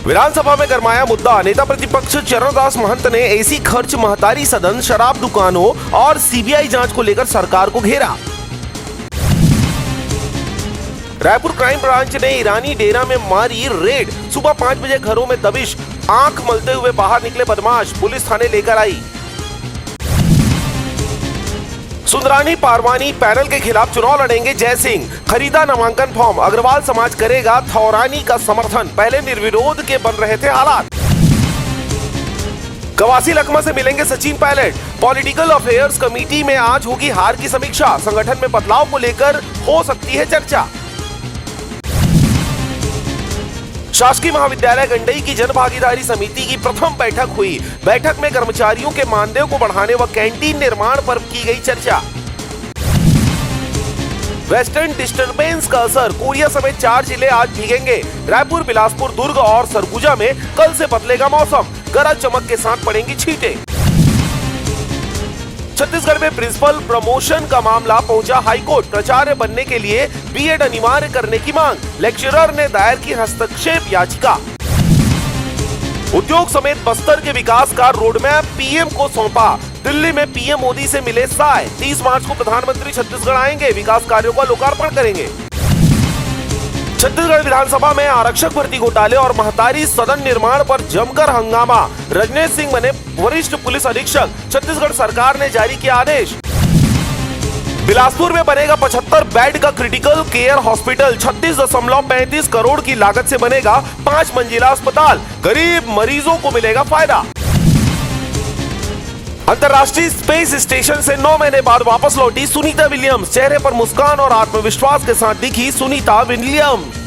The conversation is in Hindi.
विधानसभा में गरमाया मुद्दा। नेता प्रतिपक्ष चरणदास महंत ने एसी खर्च, महतारी सदन, शराब दुकानों और सीबीआई जांच को लेकर सरकार को घेरा। रायपुर क्राइम ब्रांच ने ईरानी डेरा में मारी रेड। सुबह 5 बजे घरों में दबिश, आंख मलते हुए बाहर निकले बदमाश, पुलिस थाने लेकर आई। सुंदरानी पारवानी पैनल के खिलाफ चुनाव लड़ेंगे जय सिंह, खरीदा नामांकन फॉर्म, अग्रवाल समाज करेगा थौरानी का समर्थन, पहले निर्विरोध के बन रहे थे हालात। कवासी लखमा से मिलेंगे Sachin Pilot, political affairs committee में आज होगी हार की समीक्षा, संगठन में बदलाव को लेकर हो सकती है चर्चा। शासकीय महाविद्यालय गंडई की जन भागीदारी समिति की प्रथम बैठक हुई। बैठक में कर्मचारियों के मानदेय को बढ़ाने व कैंटीन निर्माण पर की गई चर्चा। वेस्टर्न डिस्टर्बेंस का असर, कोरिया समेत 4 जिले आज भीगेंगे। रायपुर, बिलासपुर, दुर्ग और सरगुजा में कल से बदलेगा मौसम, गरज चमक के साथ पड़ेंगी छींटें। छत्तीसगढ़ में प्रिंसिपल प्रमोशन का मामला पहुंचा हाईकोर्ट, प्राचार्य बनने के लिए बीएड अनिवार्य करने की मांग, लेक्चरर ने दायर की हस्तक्षेप याचिका। उद्योग समेत बस्तर के विकास का रोडमैप पीएम को सौंपा। दिल्ली में पीएम मोदी से मिले साय। 30 मार्च को प्रधानमंत्री छत्तीसगढ़ आएंगे, विकास कार्यों का लोकार्पण करेंगे। छत्तीसगढ़ विधानसभा में आरक्षक भर्ती घोटाले और महतारी सदन निर्माण पर जमकर हंगामा। रजनेश सिंह बने वरिष्ठ पुलिस अधीक्षक, छत्तीसगढ़ सरकार ने जारी किया आदेश। बिलासपुर में बनेगा 75 बेड का क्रिटिकल केयर हॉस्पिटल, 36.35 करोड़ की लागत से बनेगा 5 मंजिला अस्पताल, गरीब मरीजों को मिलेगा फायदा। अंतर्राष्ट्रीय स्पेस स्टेशन से 9 महीने बाद वापस लौटी सुनीता विलियम्स, चेहरे पर मुस्कान और आत्मविश्वास के साथ दिखी सुनीता विलियम्स।